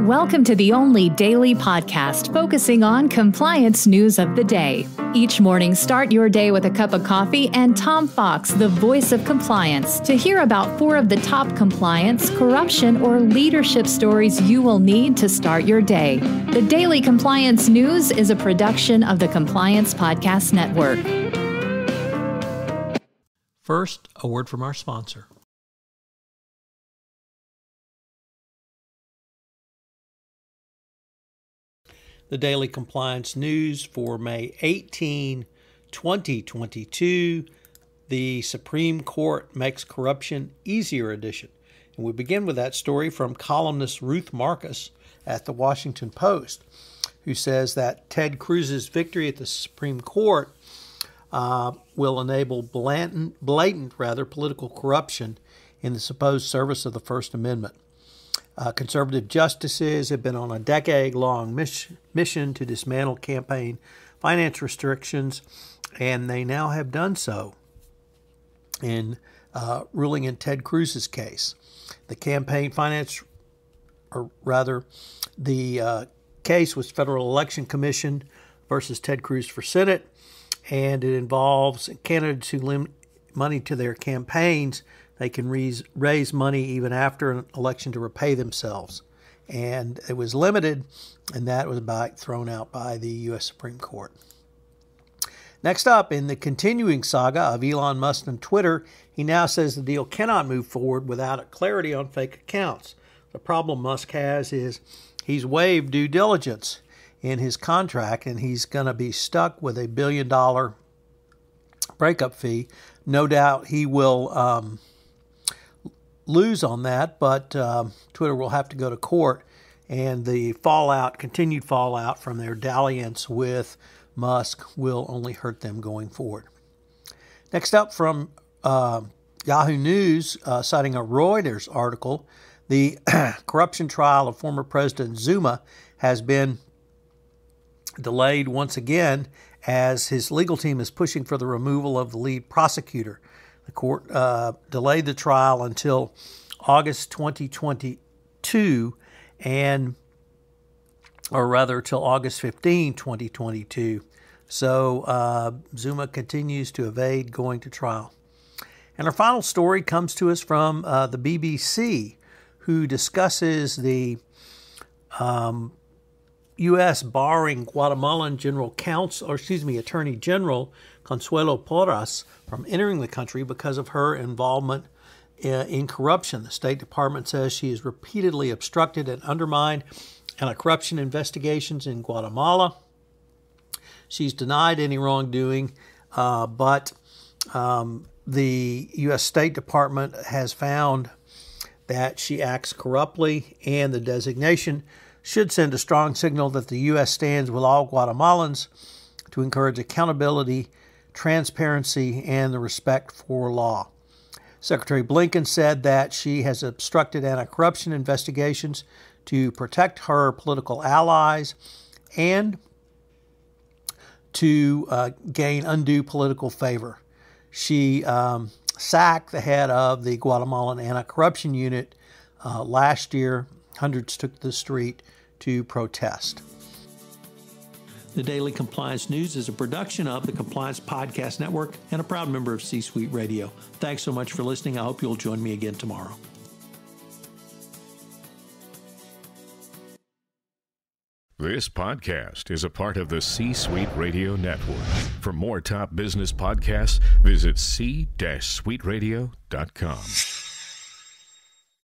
Welcome to the only daily podcast focusing on compliance news of the day. Each morning, start your day with a cup of coffee and Tom Fox, the voice of compliance, to hear about 4 of the top compliance, corruption, or leadership stories you will need to start your day. The Daily Compliance News is a production of the Compliance Podcast Network. First, a word from our sponsor. The Daily Compliance News for May 18, 2022, the Supreme Court Makes Corruption Easier edition. And we begin with that story from columnist Ruth Marcus at the Washington Post, who says that Ted Cruz's victory at the Supreme Court will enable blatant political corruption in the supposed service of the First Amendment. Conservative justices have been on a decade-long mission to dismantle campaign finance restrictions, and they now have done so in ruling in Ted Cruz's case. The campaign finance, or rather, the case was Federal Election Commission versus Ted Cruz for Senate, and it involves candidates who lend money to their campaigns. They can raise money even after an election to repay themselves. And it was limited, and that was thrown out by the U.S. Supreme Court. Next up, in the continuing saga of Elon Musk and Twitter, he now says the deal cannot move forward without clarity on fake accounts. The problem Musk has is he's waived due diligence in his contract, and he's going to be stuck with $1 billion breakup fee. No doubt he will lose on that, but Twitter will have to go to court, and the continued fallout from their dalliance with Musk will only hurt them going forward. Next up, from YaHooNews, citing a Reuters article, the corruption trial of former President Zuma has been delayed once again as his legal team is pushing for the removal of the lead prosecutor. The court delayed the trial until August 2022, till August 15, 2022. So Zuma continues to evade going to trial. And our final story comes to us from the BBC, who discusses the U.S. barring Guatemalan Attorney General Consuelo Porras from entering the country because of her involvement in corruption. The State Department says she has repeatedly obstructed and undermined anti-corruption investigations in Guatemala. She's denied any wrongdoing, but the U.S. State Department has found that she acts corruptly, and the designation should send a strong signal that the U.S. stands with all Guatemalans to encourage accountability, transparency, and the respect for law. Secretary Blinken said that she has obstructed anti-corruption investigations to protect her political allies and to gain undue political favor. She sacked the head of the Guatemalan Anti-Corruption Unit last year. Hundreds took to the street to protest. The Daily Compliance News is a production of the Compliance Podcast Network and a proud member of C-Suite Radio. Thanks so much for listening. I hope you'll join me again tomorrow. This podcast is a part of the C-Suite Radio Network. For more top business podcasts, visit c-suiteradio.com.